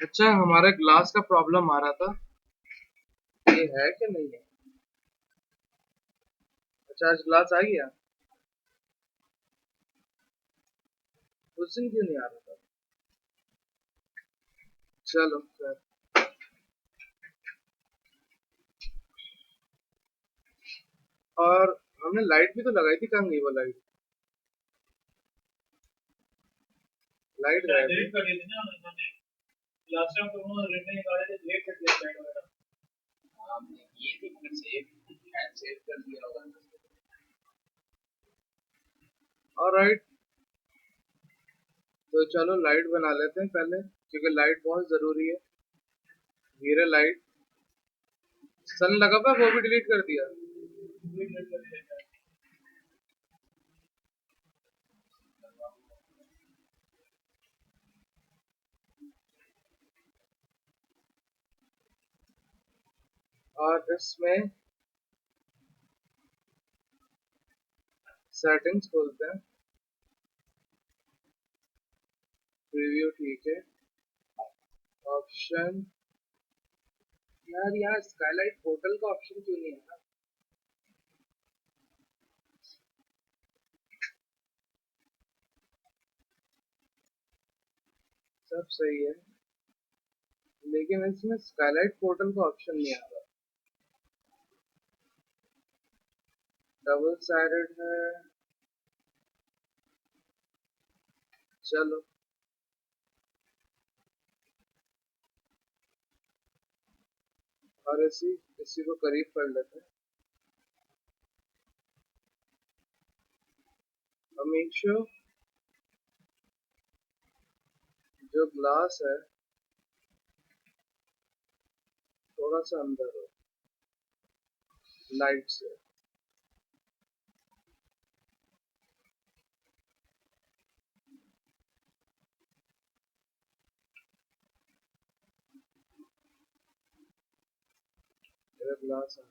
अच्छा, हमारे ग्लास का प्रॉब्लम आ रहा था। ये है कि नहीं है? अच्छा, आज ग्लास आ गया। उस दिन क्यों नहीं आ रहा था? चलो फिर। और हमने लाइट भी तो लगाई थी, कहाँ गई वो लाइट? लाइट गायब है। डिलीट कर दी थी ना उन्होंने। लास्ट टाइम तो उन्होंने रिटर्न निकाले थे, डिलीट कर दिया लाइट वगैरह। हाँ, ये तो फिर सेव कर दिया होगा। ऑलराइट, तो चलो लाइट बना लेते हैं पहले, क्योंकि लाइट बहुत जरूरी है। हीरे लाइट। सन लगा हुआ है, वो भी डिलीट कर दिया। डिलीट कर दिया। और इसमें सेटिंग्स खोलते हैं। प्रीव्यू ठीक है। ऑप्शन। यार यहाँ स्काईलाइट पोर्टल का ऑप्शन क्यों नहीं है ना? सब सही है, लेकिन इसमें स्काईलाइट पोर्टल का ऑप्शन नहीं आ रहा। डबल साइडेड है। चलो, और इसी इसी को करीब कर लेते हैं। मेक श्योर जो ग्लास है थोड़ा सा अंदर हो लाइट से। मेरा ग्लास है।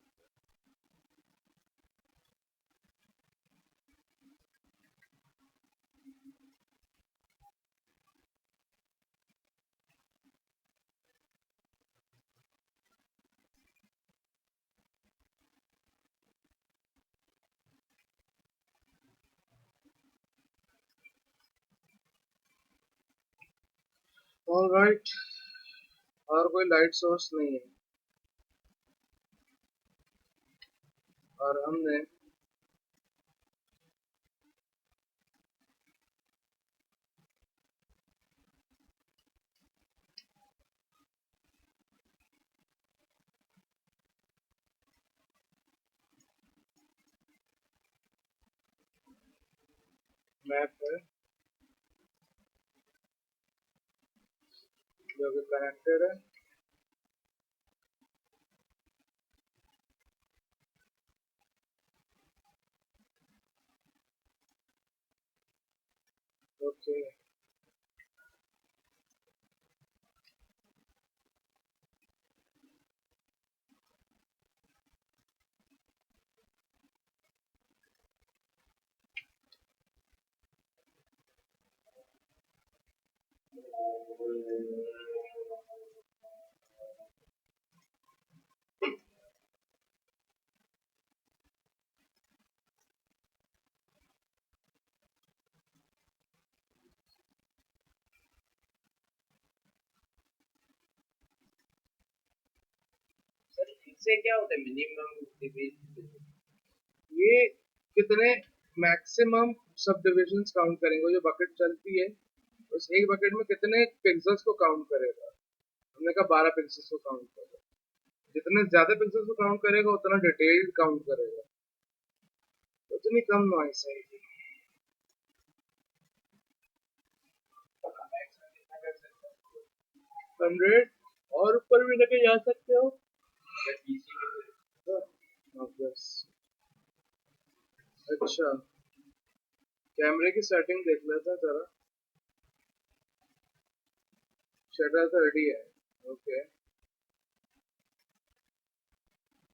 ऑलराइट, और कोई लाइट सोर्स नहीं है। और हमने मैप है जो कि कनेक्टेड है। ओके। सर इससे क्या होता है मिनिमम डिवीजन? ये कितने मैक्सिमम सब डिविजन्स काउंट करेंगे? जो बकेट चलती है उस एक बकेट में कितने पिक्सेल्स को काउंट करेगा? हमने कहा 12 पिक्सेल्स को काउंट करेगा। जितने ज्यादा पिक्सेल्स को काउंट करेगा उतना डिटेल्ड काउंट करेगा, उतनी कम नॉइस आएगी। 100 और ऊपर भी लेके जा सकते हो। बस। अच्छा, कैमरे की सेटिंग देख लेते हैं जरा। शटर 30 है। ओके।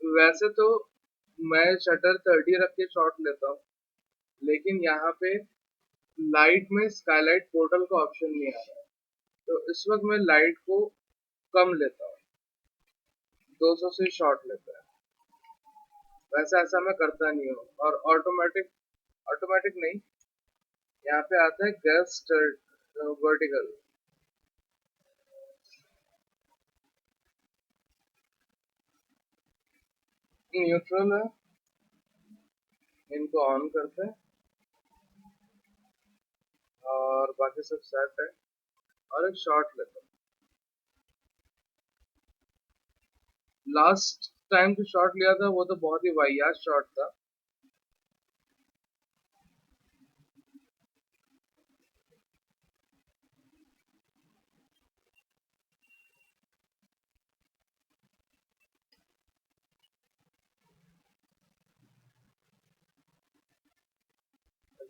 वैसे तो मैं शटर 30 रख के शॉट लेता हूँ, लेकिन यहाँ पे लाइट में स्काईलाइट पोर्टल का ऑप्शन नहीं आ रहा है, तो इस वक्त मैं लाइट को कम लेता हूँ, 200 से शॉर्ट लेता है। वैसे ऐसा मैं करता नहीं हूँ। और ऑटोमेटिक ऑटोमेटिक नहीं, यहाँ पे आता है गैस वर्टिकल। न्यूट्रल है, इनको ऑन करते हैं और बाकी सब सेट है। और एक शॉट लेते हैं। लास्ट टाइम जो शॉट लिया था वो तो बहुत ही वाहियात शॉट था।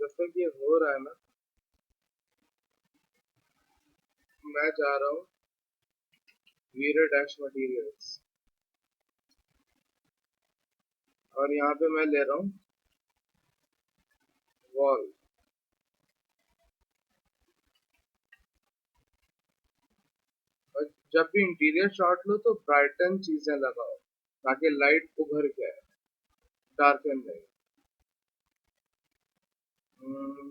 जब तक ये हो रहा है ना, मैं जा रहा हूँ वीरे डैश मटेरियल्स और यहाँ पे मैं ले रहा हूँ वॉल। और जब भी इंटीरियर शॉट लो तो ब्राइटन चीजें लगाओ ताकि लाइट उभर के आए, डार्कन नहीं। हम्म,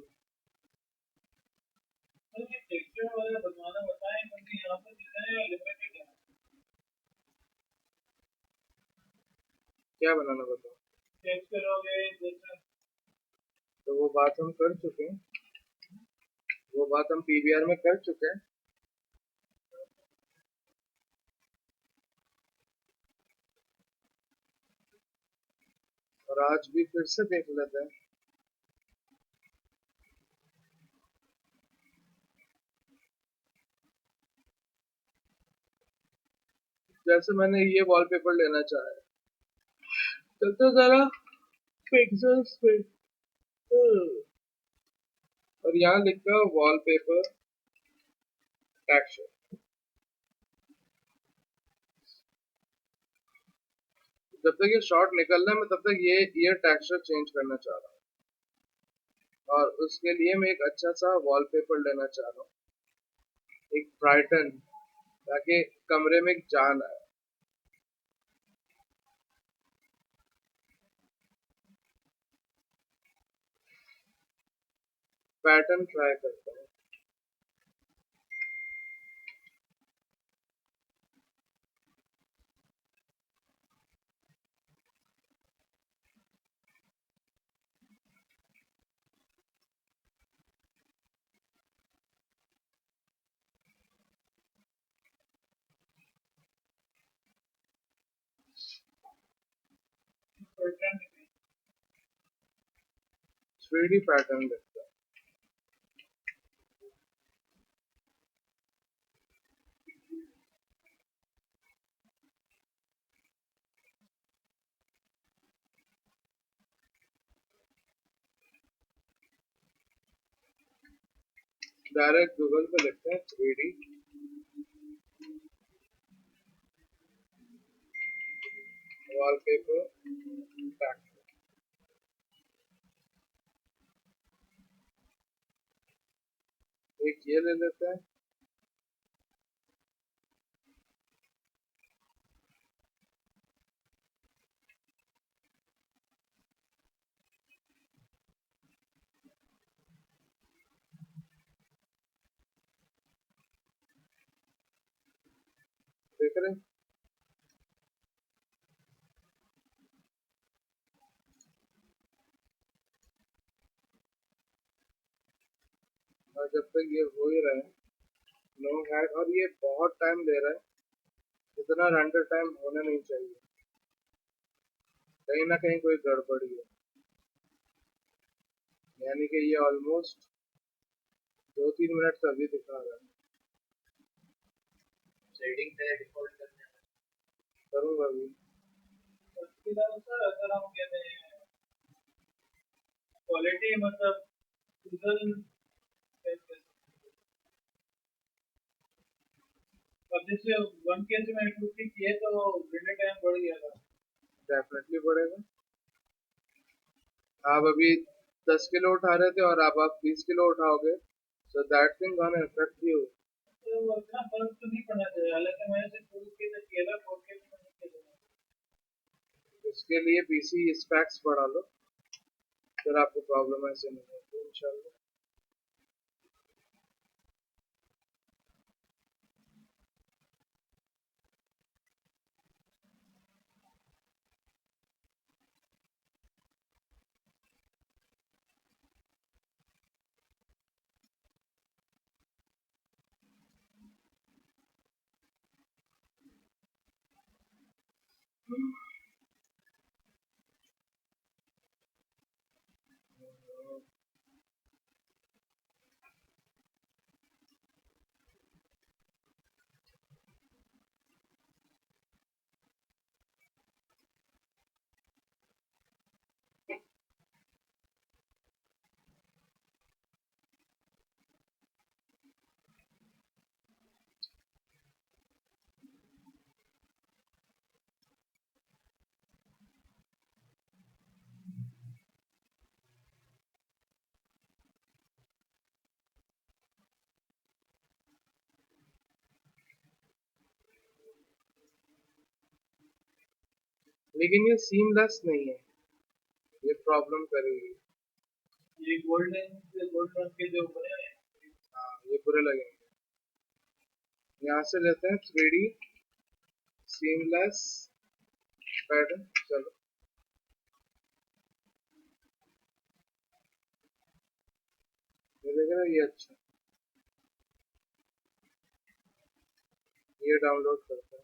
तो ये टेक्सचर वगैरह बनवाना बताएं, क्योंकि यहाँ पर चीजें लिमिटेड है। क्या बनाना बताओ? टेक्सचर हो गए जैसे, तो वो बात हम कर चुके हैं, वो बात हम पीवीआर में कर चुके हैं। और आज भी फिर से देख लेते हैं। जैसे मैंने ये वॉलपेपर लेना चाहा है, चलते जरा पिक्सेल्स पे। और यहाँ लिखा वॉलपेपर टेक्सचर। जब तक ये शॉट निकल रहा है मैं तब तक ये टेक्सचर चेंज करना चाह रहा हूँ। और उसके लिए मैं एक अच्छा सा वॉलपेपर लेना चाह रहा हूँ, एक ब्राइटन, ताकि कमरे में एक जान आए। पैटर्न ट्राई करते हैं। पैटर्न 3D पैटर्न देखते हैं। डायरेक्ट गूगल पे लिखते हैं 3D वॉलपेपर पैटर्न। एक ये ले लेते हैं। देख रहे हैं? और जब तक ये हो ही रहा है, नो हैक। और ये बहुत टाइम ले रहा है, इतना रेंडर टाइम होना नहीं चाहिए, कहीं ना कहीं कोई गड़बड़ी है। यानी कि ये ऑलमोस्ट 2-3 मिनट से अभी दिखा रहा है। शेडिंग है डिफॉल्ट करने में। करूंगा अभी। उसके अलावा सर अगर हम कहते हैं क्वालिटी मतलब गूगल, अब जैसे 1K से मैं 2K किए तो रेंडर टाइम बढ़ गया था। डेफिनेटली बढ़ेगा। आप अभी 10 किलो उठा रहे थे और अब आप 20 kilo उठाओगे, so that thing gonna affect you. तो वो इतना फर्क तो नहीं पड़ना चाहिए, हालांकि मैंने सिर्फ 2 केजी किया था, 4 केजी में नहीं किया। इसके लिए पीसी स्पैक्स बढ़ा लो, फिर आपको प्रॉब्लम ऐसे नहीं होगी इंशाल्लाह। लेकिन ये सीमलेस नहीं है, ये प्रॉब्लम करेगी। ये गोल्ड रंग के जो बने हैं, हाँ, ये बुरे लगेंगे। यहाँ से लेते हैं 3D सीमलेस पैटर्न। चलो, ये देख रहे हो, ये अच्छा, ये डाउनलोड करते हैं।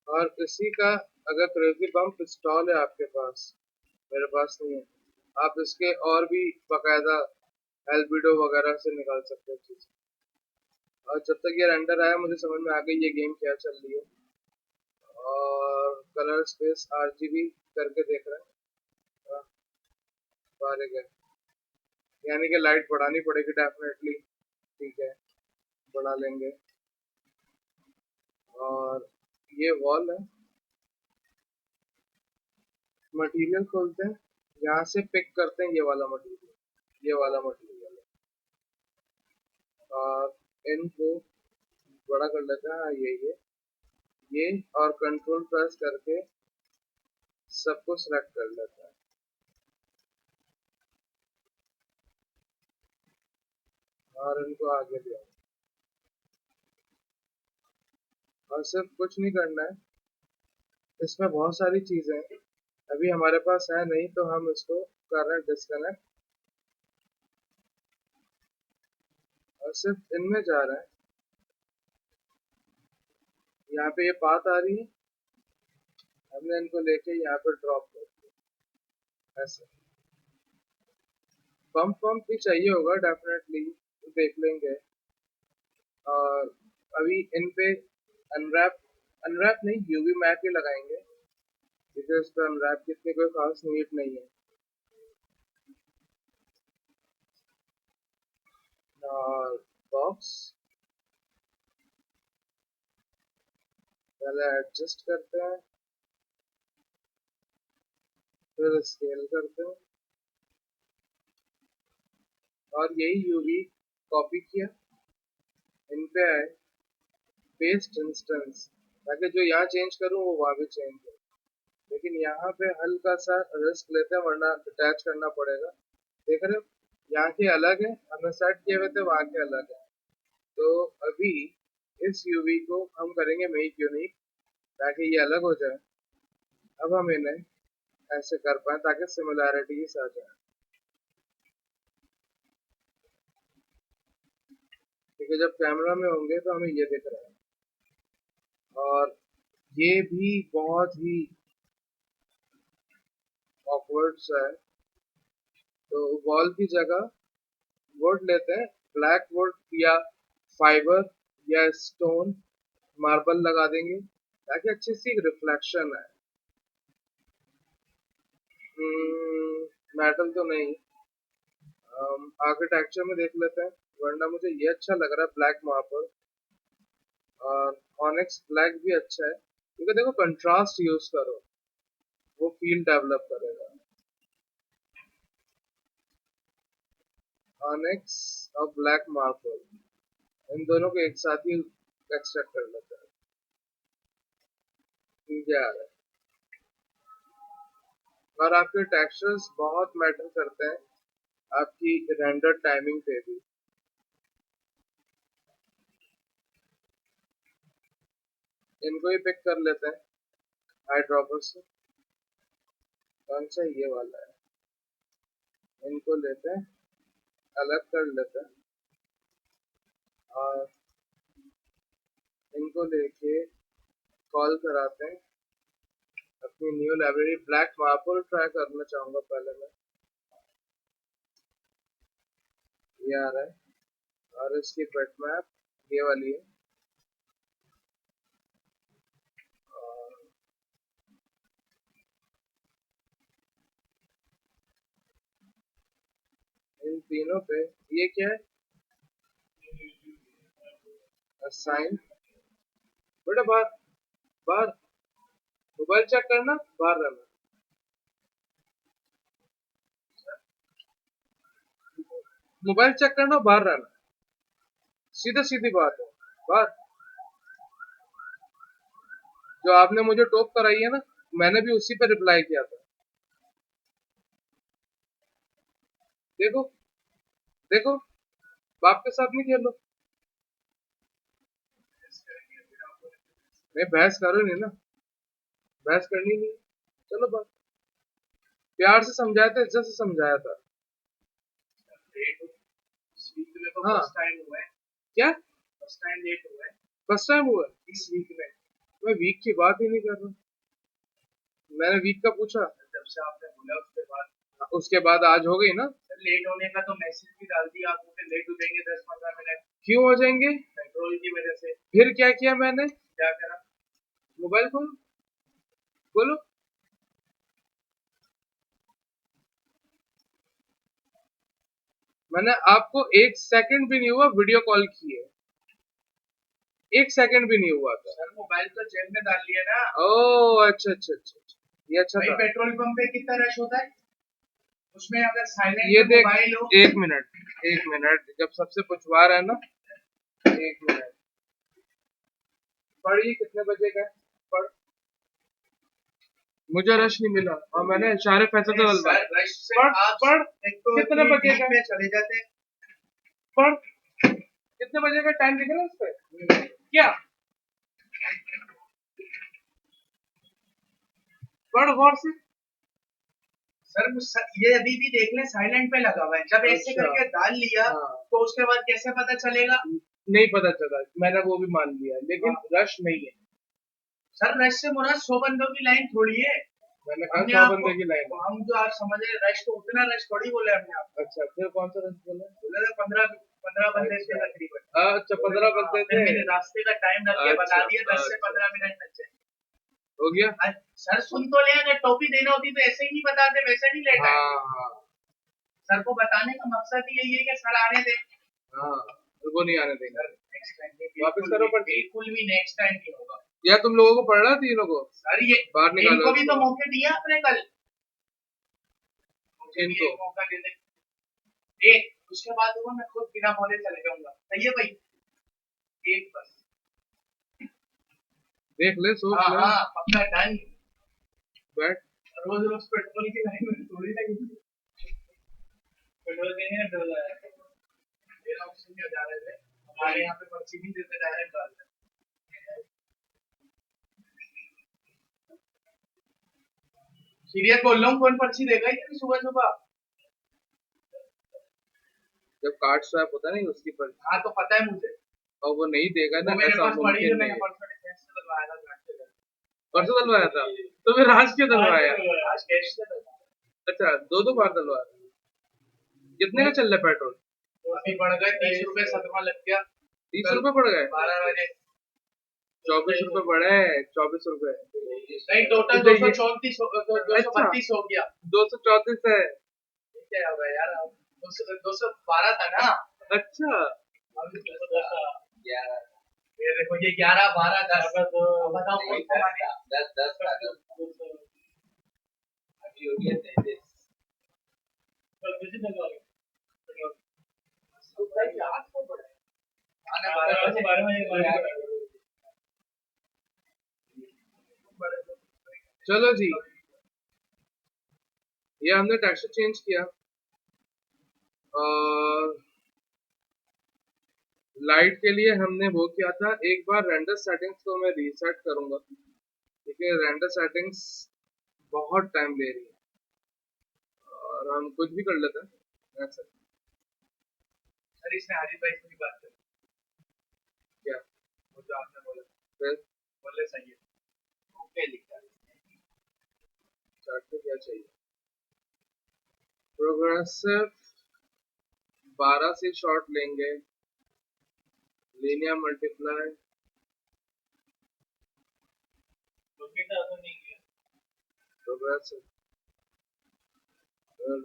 और इसी का अगर क्रेजी बम्प इंस्टॉल है आपके पास, मेरे पास नहीं है, आप इसके और भी बाकायदा एल्बिडो वगैरह से निकाल सकते हो चीज। और जब तक ये रेंडर आया मुझे समझ में आ गई ये गेम क्या चल रही है। और कलर स्पेस आरजीबी करके देख रहे हैं। बारे गए, यानी कि लाइट बढ़ानी पड़ेगी डेफिनेटली। ठीक है, बढ़ा लेंगे। और ये वॉल है, मटेरियल खोलते हैं, यहाँ से पिक करते हैं ये वाला मटेरियल, ये वाला मटेरियल। और इनको बड़ा कर लेते हैं। हाँ, ये और कंट्रोल प्रेस करके सबको सिलेक्ट कर लेते हैं। और इनको आगे ले आओ। और सिर्फ कुछ नहीं करना है, इसमें बहुत सारी चीजें हैं, अभी हमारे पास है नहीं तो हम इसको कर रहे हैं डिस्कनेक्ट। और सिर्फ इनमें जा रहे हैं, यहाँ पे ये पाथ आ रही है, हमने इनको लेके यहाँ पे ड्रॉप कर दिया ऐसे। पंप पंप भी चाहिए होगा डेफिनेटली, देख लेंगे। और अभी इन पे अनरैप, अनरैप नहीं, यूवी मैप ही लगाएंगे, क्योंकि इस पर अनरैप की इतनी कोई खास नीड नहीं है। और बॉक्स पहले एडजस्ट करते हैं, फिर स्केल करते हैं। और यही यूवी कॉपी किया, इन पे आए, पेस्ट इंस्टेंस, ताकि जो यहाँ चेंज करूँ वो वहाँ भी चेंज हो। लेकिन यहाँ पे हल्का सा रिस्क लेते हैं वरना डिटैच करना पड़ेगा। देख रहे हो, यहाँ के अलग है, हमने सेट किए हुए थे, वहाँ के अलग है। तो अभी इस यूवी को हम करेंगे मेक यूनिक, ताकि ये अलग हो जाए। अब हम इन्हें ऐसे कर पाए ताकि सिमिलैरिटीज आ जाए। ठीक है, जब कैमरा में होंगे तो हमें ये दिख रहा है। और ये भी बहुत ही ऑकवर्ड सा है, तो वॉल की जगह वुड लेते हैं, ब्लैक वुड या फाइबर या स्टोन मार्बल लगा देंगे ताकि अच्छी सी रिफ्लेक्शन है। मेटल तो नहीं, आर्किटेक्चर में देख लेते हैं, वरना मुझे ये अच्छा लग रहा है ब्लैक मार्बल। और ऑनिक्स ब्लैक भी अच्छा है क्योंकि देखो कंट्रास्ट यूज करो, वो फील डेवलप करेगा। ऑनिक्स और ब्लैक मार्बल इन दोनों को एक साथ ही एक्सट्रैक्ट कर लेते हैं। ठीक है, और आपके टेक्सचर्स बहुत मैटर करते हैं आपकी रेंडर टाइमिंग पे भी। इनको ही पिक कर लेते हैं आई ड्रॉपर से। कौन सा, ये वाला है, इनको लेते हैं, अलग कर लेते हैं और इनको लेके कॉल कराते हैं अपनी new library. Black marble try करना चाहूंगा पहले मैं, ये आ रहा है, और इसकी बिटमैप ये वाली है। और इन तीनों पे ये क्या है, असाइन। बेटा बाहर, बाहर मोबाइल चेक करना, बाहर रहना। मोबाइल चेक करना, बाहर रहना, सीधा सीधी बात है। बाहर, जो आपने मुझे टॉप कराई है ना, मैंने भी उसी पे रिप्लाई किया था। देखो देखो, बाप के साथ नहीं खेलो। नहीं, बहस करो नहीं ना, बहस करनी नहीं। चलो बात, प्यार से समझाया था, इज्जत से समझाया था। हाँ, क्या फर्स्ट टाइम लेट हुआ है? फर्स्ट टाइम हुआ है इस वीक में? मैं वीक की बात ही नहीं कर रहा, मैंने वीक का पूछा जब से आपने बोला उसके बाद आज हो गई ना। लेट होने का तो मैसेज भी डाल दिया आप, मुझे लेट हो जाएंगे 10-15 मिनट। क्यों हो जाएंगे? पेट्रोल की वजह से। फिर क्या किया मैंने? क्या करा? मोबाइल खोलो, बोलो। मैंने आपको 1 सेकंड भी नहीं हुआ वीडियो कॉल की है, 1 सेकंड भी नहीं हुआ था। सर मोबाइल तो जेब में डाल लिया ना। ओह अच्छा अच्छा अच्छा अच्छा, ये अच्छा था। पेट्रोल पंप पे कितना रश होता है, उसमें अगर साइलेंट ये देख, मोबाइल हो। एक मिनट एक मिनट, जब सबसे पूछवा रहा है ना, एक मिनट। पढ़िए कितने बजे का है? पढ़। मुझे रश नहीं मिला और मैंने इशारे पैसे तो डलवाए। पढ़ पढ़, कितने बजे का चले जाते? पढ़, कितने बजे का टाइम लिखा ना उस पर? क्या पढ़ गौर से। सर ये अभी भी देख ले, साइलेंट पे लगा हुआ है। जब ऐसे करके डाल लिया तो उसके बाद कैसे पता चलेगा? नहीं पता चला, मैंने वो भी मान लिया, लेकिन रश नहीं है। सर रश से मुराद 100 बंदों की लाइन थोड़ी है। मैंने कहा 100 बंदे की लाइन, हम जो आप समझ रहे रश, तो उतना रश थोड़ी बोले हमने आपको। अच्छा, फिर कौन सा रश बोला? बोले 15 बंदे थे तकरीबन। अच्छा 15 बंदे थे। मैंने रास्ते का टाइम रख के बता दिया 10 से 15 मिनट लग जाएंगे। हो गया। सर सुन तो ले, अगर टोपी देना होती तो ऐसे ही नहीं बताते, वैसे नहीं लेता। हाँ, सर को बताने का मकसद ही यही है कि सर आने दे। हाँ, वो नहीं आने देंगे। वापस करो, पर बिल्कुल भी नेक्स्ट टाइम नहीं होगा। या तुम लोगों को पढ़ रहा तीनों को? सर ये बाहर निकालो, इनको भी तो मौके दिया आपने कल, मुझे भी एक मौका दे दे। एक, उसके बाद वो मैं खुद बिना बोले चले जाऊंगा। सही है भाई? एक बस देख ले, सोच ले। हाँ पक्का डन। बैठ। रोज रोज पेट्रोल की लाइन में थोड़ी लगी, पेट्रोल देने डोला है। मेरा ऑप्शन क्या जा रहे थे, हमारे यहाँ पे पर्ची भी देते, डायरेक्ट डालते। सीरियस बोल रहा हूँ, कौन पर्ची देगा ये सुबह सुबह? जब कार्ड स्वैप होता है ना उसकी पर्ची। हाँ तो पता है मुझे, और वो नहीं देगा ना, ऐसा मुमकिन नहीं है। परसों डलवाया था तो फिर आज क्यों डलवाया? आज कैश से डलवाया। अच्छा, 2 बार डलवाया। कितने का चल रहा है पेट्रोल? अभी बढ़ गए 30 रुपए, 7वां लग गया। 30 रुपए बढ़ गए, 12 बजे 24 रुपए बढ़े, 24 रुपए नहीं, टोटल तो ये 234 232 हो गया। 234 है। क्या होगा यार, 212 था ना। अच्छा, अभी 11, ये देखो, ये 11 12 10 बताओ कौन सा माने? 10 अभी हो गया 33। चलो जी, ये हमने टेक्सचर चेंज किया और लाइट के लिए हमने वो किया था। एक बार रेंडर सेटिंग्स को मैं रीसेट करूंगा क्योंकि रेंडर सेटिंग्स बहुत टाइम ले रही है और हम कुछ भी कर लेते हैं ऐसा। सर इसने हारिस भाई से भी बात करी, क्या वो जो आपने बोला फिर बोले सही है, ओके लिखा है। चार्ट पे क्या चाहिए? प्रोग्रेसिव 12 से शॉर्ट लेंगे, linear multiply, progressive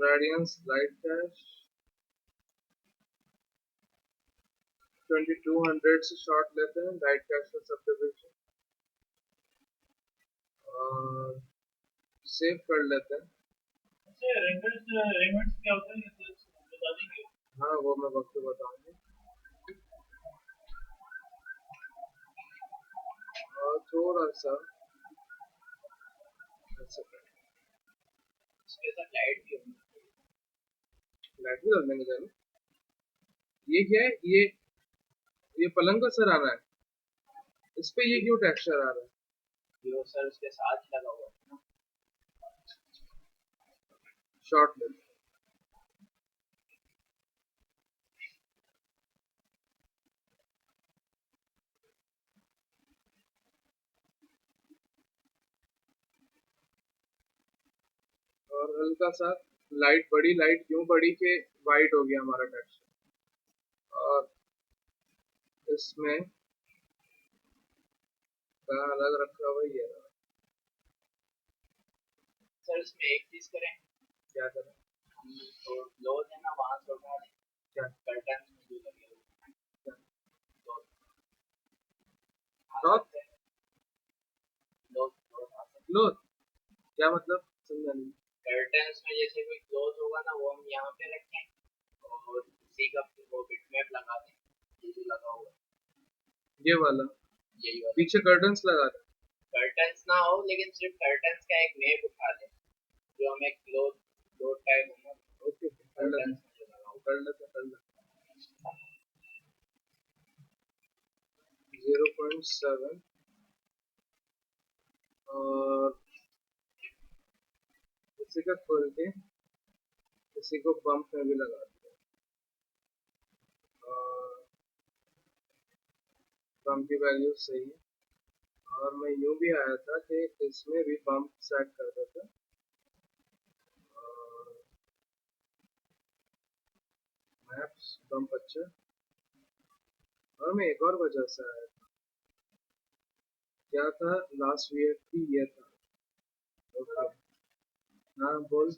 radiance light cash 2200 से शॉर्ट लेते हैं लाइट कैश का सब डिविजन और सेव कर लेते हैं। हाँ वो मैं वक्त पे बताऊंगा। और थोड़ा सा लाइट भी होगी, लाइट भी डालने का। ये क्या है? ये पलंग का सर आना है, इस पे ये क्यों टेक्सचर आ रहा है? जो सर उसके साथ लगा हुआ है ना। शॉर्ट लेते हैं। और हल्का सा लाइट बड़ी, लाइट क्यों बड़ी के वाइट हो गया हमारा टेक्सचर। और इसमें कहाँ अलग रखा हुआ ही है। सर इसमें एक चीज करें, क्या करें? हम तो लोग है ना वहां से उठा दें, क्या कर्टन में जो लगे हुए हैं, क्या तो क्लॉथ? लोग क्लॉथ क्या मतलब? समझा नहीं। कर्टन्स में जैसे कोई क्लोथ होगा ना, वो हम यहाँ पे रखें और उसी का वो बिटमैप लगा दें, ये जो लगा हुआ है ये वाला यही वाला। पीछे कर्टन्स लगा दे। कर्टन्स ना हो, लेकिन सिर्फ कर्टन्स का एक मैप उठा दें जो हमें क्लोथ क्लोथ टाइप हो ना, ओके कर लेते कर्टन्स में जो लगा हुआ कर लेते कर लेते। 0.7 और इसी का खोल के इसी को पंप में भी लगा दिया और पंप की वैल्यू सही है। और मैं यूं भी आया था कि इसमें भी पंप सेट कर देता और मैप्स पंप अच्छा। और मैं एक और वजह से आया था, क्या था लास्ट वीक की ये था। ओके हाँ बोल।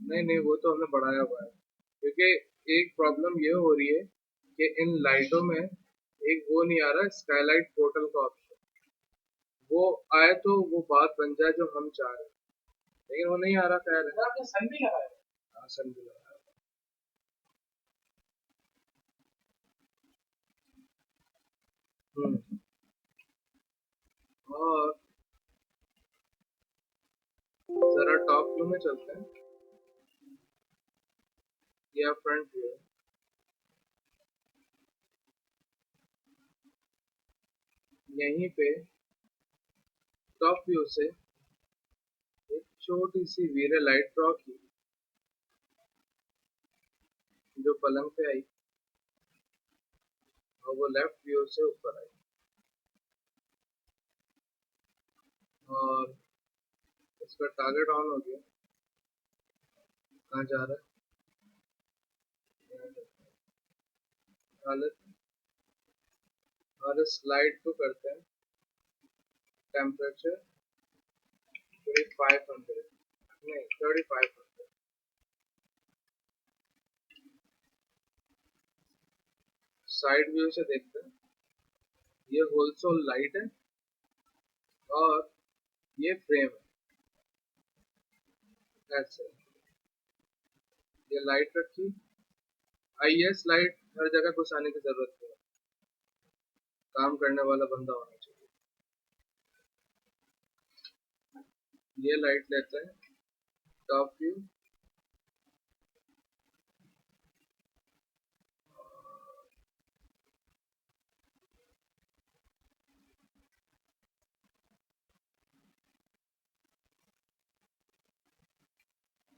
नहीं नहीं वो तो हमने बढ़ाया हुआ है क्योंकि एक प्रॉब्लम ये हो रही है कि इन लाइटों में एक वो नहीं आ रहा स्काईलाइट पोर्टल का ऑप्शन। वो आए तो वो बात बन जाए जो हम चाह रहे हैं, लेकिन वो नहीं आ रहा। खैर है। आपने सन भी लगाया। हाँ सन भी लगाया। और जरा टॉप व्यू में चलते हैं या फ्रंट व्यू। यहीं पे टॉप व्यू से एक छोटी सी वीरे लाइट ड्रॉ की जो पलंग पे आई और वो लेफ्ट व्यू से ऊपर आई और इसका टारगेट ऑन हो गया। कहाँ जा रहा है? हालत और इस लाइट को करते हैं टेम्परेचर 3500 नहीं 3500। साइड व्यू से देखते हैं, ये होल सोल लाइट है और ये फ्रेम है ऐसे। ये लाइट रखी, आईएस लाइट हर जगह घुसाने की जरूरत नहीं है, काम करने वाला बंदा होना चाहिए। ये लाइट लेते हैं टॉप व्यू,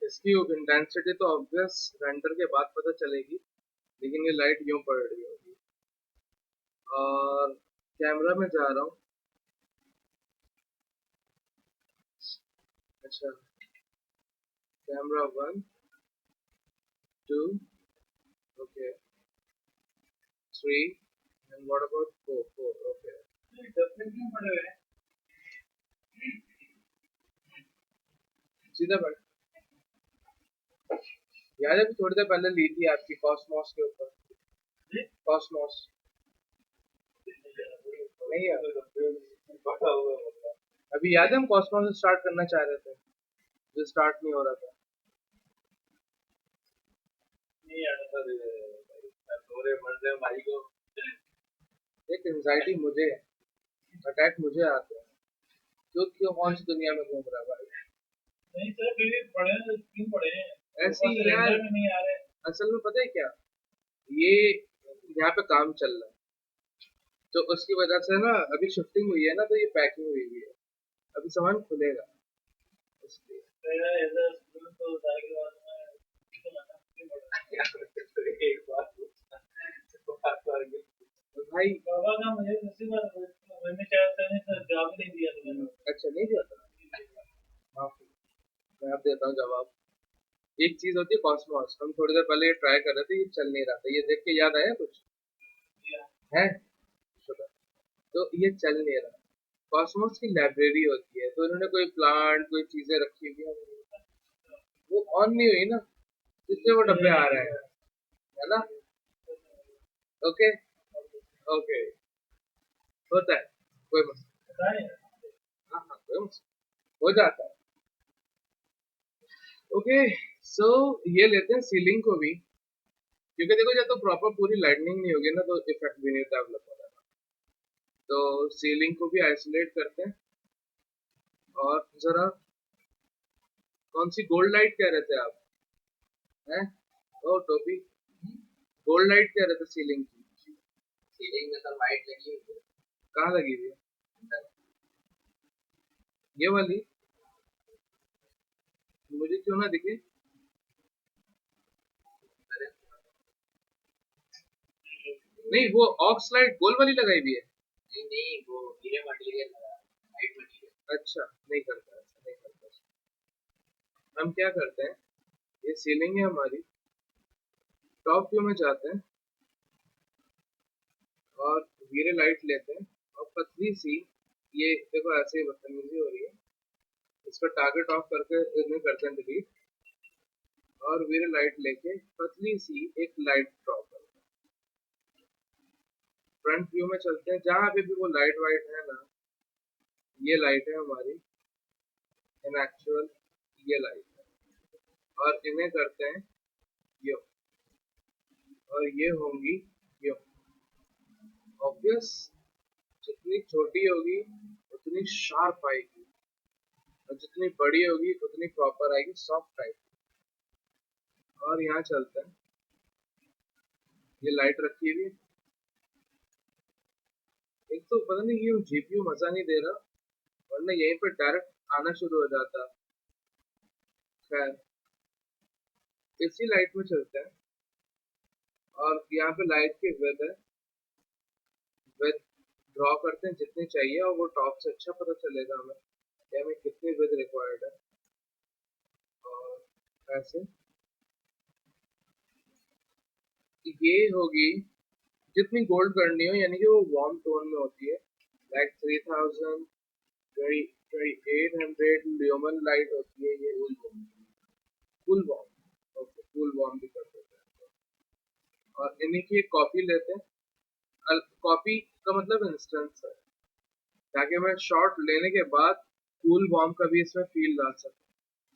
इसकी इंटेंसिटी तो ऑब्वियस रेंडर के बाद पता चलेगी, लेकिन ये लाइट यूं पड़ रही होगी। और कैमरा में जा रहा हूँ, अच्छा camera 1 2 okay 3 and what about 4 okay. Dustbin क्यों पड़े हुए हैं? सीधा बैठ, याद है थोड़ी देर पहले ली थी आपकी कॉस्मोस के ऊपर, कॉस्मोस नहीं यार, अभी याद है हम कॉस्मोस स्टार्ट करना चाह रहे थे, जो स्टार्ट नहीं हो रहा था। नहीं यार सर, पूरे मर्दे भाई को एक एंजाइटी मुझे, अटैक मुझे आते हैं, क्यों क्यों कौन सी दुनिया में घूम रहा है भाई। नहीं सर, फिर भी पढ़े हैं, क्यों पढ़े हैं? ऐसे ही यार, रेंडर में नहीं आ रहे। असल में पता है क्या, ये यहाँ पे काम चल रहा है तो उसकी वजह से ना अभी शिफ्टिंग हुई है ना, तो ये पैकिंग हुई हुई है, अभी सामान खुलेगा इसलिए। मेरा ऐसा स्कूल तो जाने के बाद में क्यों लगा, क्यों पढ़ा? एक बात तो भाई बाबा का मुझे दूसरी बार मैंने शायद सर जवाब नहीं दिया था मैंने। अच्छा नहीं दिया था, माफ कीजिए। मैं आप देता हूँ जवाब। एक चीज होती है कॉस्मोस, हम थोड़ी देर पहले ये ट्राई कर रहे थे, ये चल नहीं रहा था, ये देख के याद आया कुछ है, तो ये चल नहीं रहा। कॉस्मोस की लाइब्रेरी होती है, तो इन्होंने कोई प्लांट कोई चीजें रखी हुई हैं, वो ऑन नहीं हुई ना, इसलिए वो डब्बे आ रहे हैं, है ना। ओके ओके, होता है, कोई मसला, हाँ हाँ कोई मसला, हो जाता है। ओके सो ये लेते हैं सीलिंग को भी, क्योंकि देखो जब तो प्रॉपर पूरी लाइटनिंग नहीं होगी ना तो इफेक्ट भी नहीं डेवलप हो रहा। तो सीलिंग को भी आइसोलेट करते हैं। और जरा कौन सी गोल्ड लाइट कह रहे थे आप, हैं? ओ टोपी, गोल्ड लाइट कह रहे थे सीलिंग की। सीलिंग में तो लाइट लगी हुई है, कहाँ लगी हुई है? ये वाली मुझे क्यों ना दिखे, नहीं वो ऑक्स लाइट गोल वाली लगाई हुई है। नहीं नहीं, वो हीरे मटेरियल लगा, लाइट मटेरियल। अच्छा नहीं करता, ऐसा नहीं करता। हम क्या करते हैं, ये सीलिंग है हमारी, टॉप व्यू में जाते हैं और वीरे लाइट लेते हैं और पतली सी, ये देखो ऐसे ही बदतमीजी हो रही है, इसका टारगेट ऑफ करके इन्हें करते हैं डिलीट, और वीरे लाइट लेके पतली सी एक लाइट ड्रॉ करते हैं। फ्रंट व्यू में चलते हैं, जहाँ पे भी वो लाइट वाइट है ना, ये लाइट है हमारी इन एक्चुअल, ये लाइट है, और इन्हें करते हैं यो, और ये होंगी यो। ऑब्वियस जितनी छोटी होगी उतनी शार्प आएगी, और जितनी बड़ी होगी उतनी प्रॉपर आएगी, सॉफ्ट आएगी। और यहाँ चलते हैं, ये लाइट रखी हुई, एक तो पता नहीं ये जीपीयू मजा नहीं दे रहा, वरना यहीं पर डायरेक्ट आना शुरू हो जाता। खैर इसी लाइट में चलते हैं, और यहाँ पे लाइट की विड्थ है, विड्थ ड्रॉ करते हैं जितनी चाहिए, और वो टॉप से अच्छा पता चलेगा हमें कि हमें कितनी विड्थ रिक्वायर्ड है। और ऐसे ये होगी जितनी गोल्ड करनी हो, यानी कि वो वार्म टोन में होती है, लाइक 3000 2800 ल्यूमन लाइट होती है ये। Full warm, okay, full warm भी कर देते हैं। और इन्हीं की एक कॉपी लेते हैं। कॉपी का मतलब इंस्टेंस है, ताकि मैं शॉट लेने के बाद कूल वार्म का भी इसमें फील ला सकूं,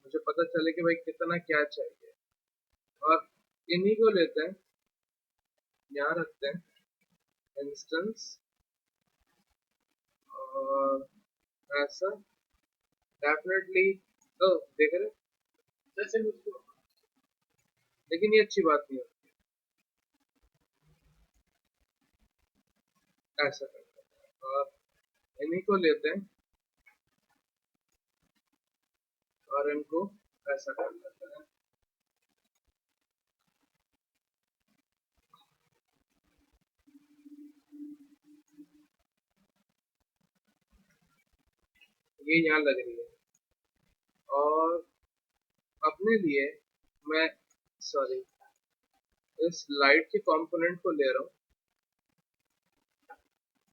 मुझे पता चले कि भाई कितना क्या चाहिए। और इन्हीं को लेते हैं, यहाँ रखते हैं इंस्टेंस, और ऐसा डेफिनेटली। तो देख रहे, जैसे मुझको, लेकिन ये अच्छी बात नहीं है, ऐसा करते हैं। और इन्हीं को लेते हैं और इनको ऐसा कर लेते हैं। ये यहाँ लग रही है। और अपने लिए मैं, सॉरी, इस लाइट के कंपोनेंट को ले रहा हूँ,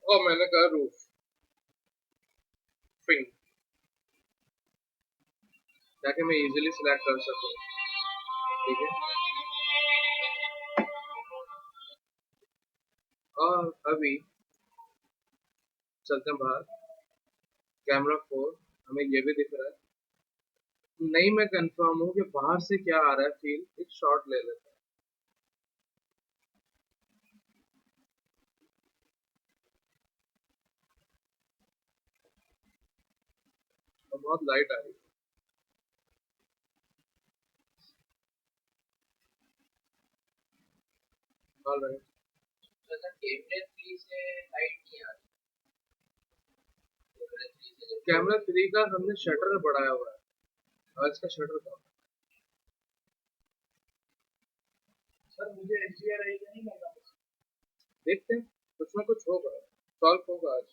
और मैंने कहा रूफ फिंग, ताकि मैं इजीली सिलेक्ट कर सकूँ। ठीक है, और अभी चलते हैं बाहर। कैमरा 4, हमें ये भी दिख रहा है, नहीं मैं कंफर्म हूँ कि बाहर से क्या आ रहा है फील, एक शॉट ले लेते हैं। और बहुत लाइट आ रही है। ऑलराइट, कैमरा 3 का हमने शटर बढ़ाया हुआ है, और इसका शटर कम है। सर मुझे HDRI का नहीं लगा। देखते हैं, कुछ ना कुछ होगा, सॉल्व होगा आज।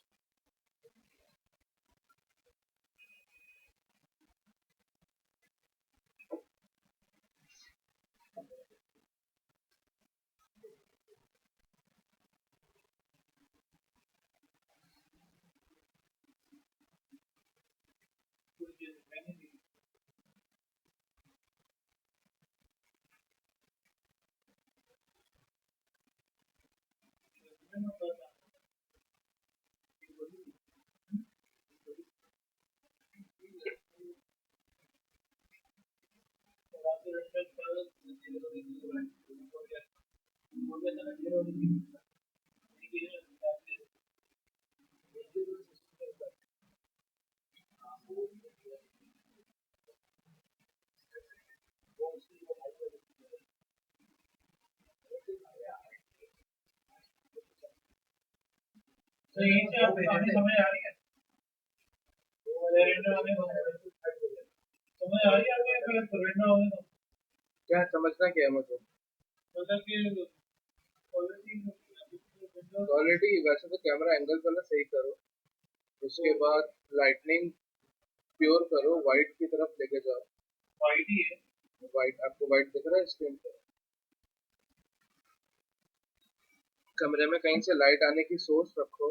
तो यहीं से आप कहानी समझ आ रही है, समझ आ रही है आपको, पहले surrender होने दो। क्या समझना क्या है मुझे? मतलब कि क्वालिटी वैसे तो कैमरा एंगल पहले सही करो, उसके बाद लाइटनिंग प्योर करो, वाइट की तरफ लेके जाओ। वाइट ही है, वाइट, आपको वाइट दिख रहा है स्क्रीन पर? कमरे में कहीं से लाइट आने की सोर्स रखो।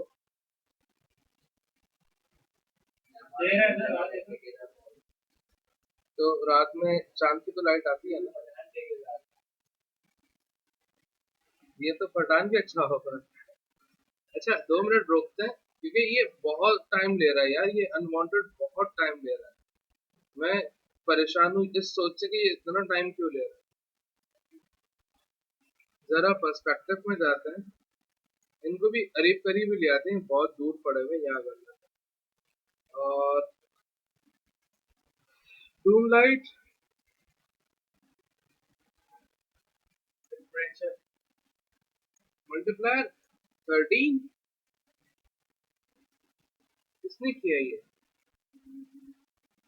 तो रात में चांद की तो लाइट आती है ना, ये तो पठान भी अच्छा होगा। अच्छा, 2 मिनट रोकते हैं, क्योंकि ये बहुत टाइम ले रहा है यार, ये अनवांटेड बहुत टाइम ले रहा है। मैं परेशान हूँ इस सोच से कि ये इतना टाइम क्यों ले रहा है। जरा पर्सपेक्टिव में जाते हैं, इनको भी करीब करीब ही ले आते हैं, बहुत दूर पड़े हुए यहाँ कर लेते हैं। और डूम लाइट, टेम्परेचर मल्टीप्लायर 13, किसने किया ये,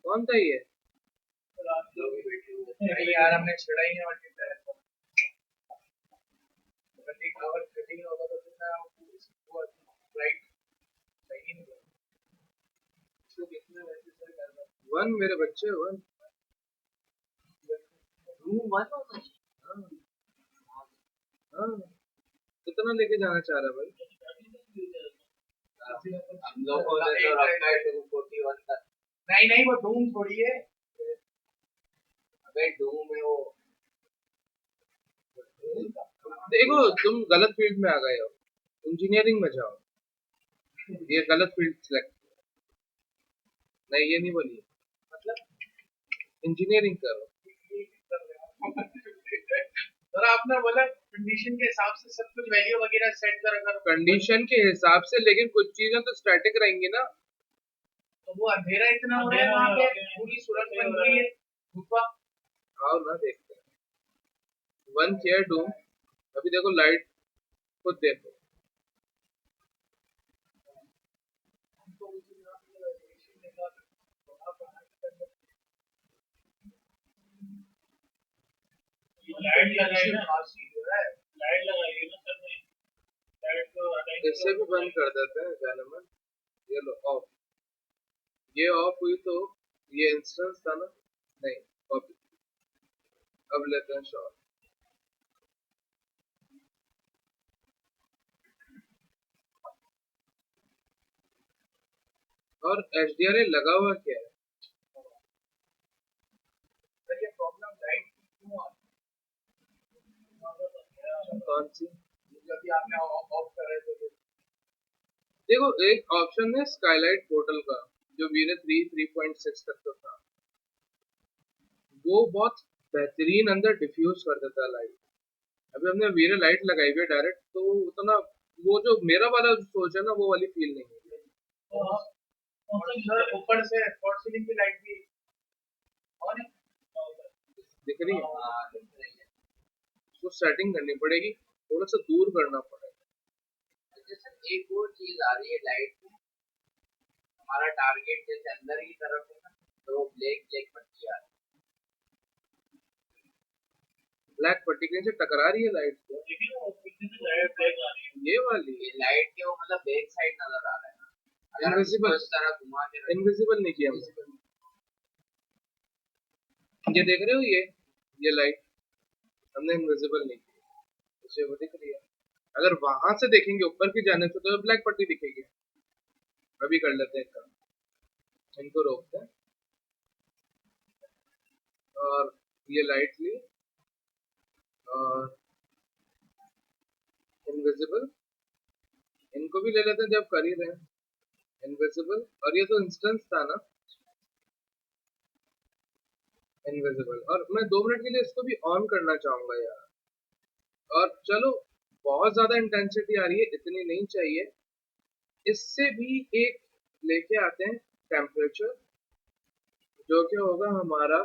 कौन था ये? यार हमने छिड़ा ही नहीं मल्टीप्लायर को, अगर कटिंग होगा तो फिर मैं राइट सही नहीं होगा, इसको कितना वैसे सर कर रहा है। 1 मेरे बच्चे 1। रूम 1 होगा। हाँ हाँ, कितना लेके जाना चाह रहा है भाई? हम लोग को तो रखा है 241 तक। नहीं नहीं, वो डूम थोड़ी है। अबे डूम है वो। देखो तुम गलत फील्ड में आ गए हो, इंजीनियरिंग में जाओ। ये गलत फील्ड सिलेक्ट। नहीं ये नहीं बोलिए, मतलब इंजीनियरिंग करो। सर आपने बोला कंडीशन के हिसाब से सब कुछ वैल्यू वगैरह सेट कर रखा है। कंडीशन के हिसाब से, लेकिन कुछ चीजें तो स्टैटिक रहेंगी ना। तो वो अंधेरा इतना हो रहा है वहाँ पे, पूरी सूरज बन रही है धूपा। आओ ना देखते हैं। One care Doom. अभी देखो लाइट खुद देखो। लाइट लगाई ना, लाइट लगाई ना सर ने। लाइट को हटाएंगे इससे भी बंद कर देते हैं जानवर। ये लो ऑफ। ये ऑफ हुई तो ये इंस्टेंस था ना। नहीं, कॉपी। अब लेते हैं शॉट। और HDRA लगा हुआ क्या है? सर ये प्रॉब्लम लाइट की क्यों आ रही है? कौन सी? जब आपने ऑफ कर रहे थे। देखो एक ऑप्शन है स्काईलाइट पोर्टल का, जो वीरे 3.6 तक तो था। वो बहुत बेहतरीन अंदर डिफ्यूज कर देता है लाइट। अभी हमने वीरे लाइट लगाई हुई है डायरेक्ट, तो उतना वो जो मेरा वाला सोच है ना, वो वाली फील नहीं है। और सर ऊपर से फॉर सीलिंग की लाइट भी ऑन है। दिख रही है? हाँ, दिख रही है। उसको सेटिंग करनी पड़ेगी, थोड़ा सा दूर करना पड़ेगा। जैसे एक और चीज आ रही है लाइट में, हमारा टारगेट जैसे अंदर की तरफ है ना, तो वो ब्लैक ब्लैक पट्टी आ रही ब्लैक पट्टी कहीं से टकरा रही है लाइट को। लाइट ब्लैक आ रही है। ये वाली ये लाइट के वो मतलब बैक साइड नजर आ रहा है ना, अगर हम इनविजिबल। इसको इस तरह घुमा के रखें। इनविजिबल नहीं किया हमने। ये देख रहे हो ये लाइट हमने इनविजिबल नहीं की, इसे वो दिख रही है। अगर वहां से देखेंगे ऊपर की जाने से, तो ब्लैक पट्टी दिखेगी। अभी कर लेते हैं काम, इनको रोकते हैं और ये लाइट ली और इनविजिबल, इनको भी ले लेते हैं जब कर ही रहे हैं। इनविजिबल, और ये तो इंस्टेंस था ना, इनविजिबल। और मैं 2 मिनट के लिए इसको भी ऑन करना चाहूंगा यार। और चलो, बहुत ज्यादा इंटेंसिटी आ रही है, इतनी नहीं चाहिए। इससे भी एक लेके आते हैं टेम्परेचर, जो कि होगा हमारा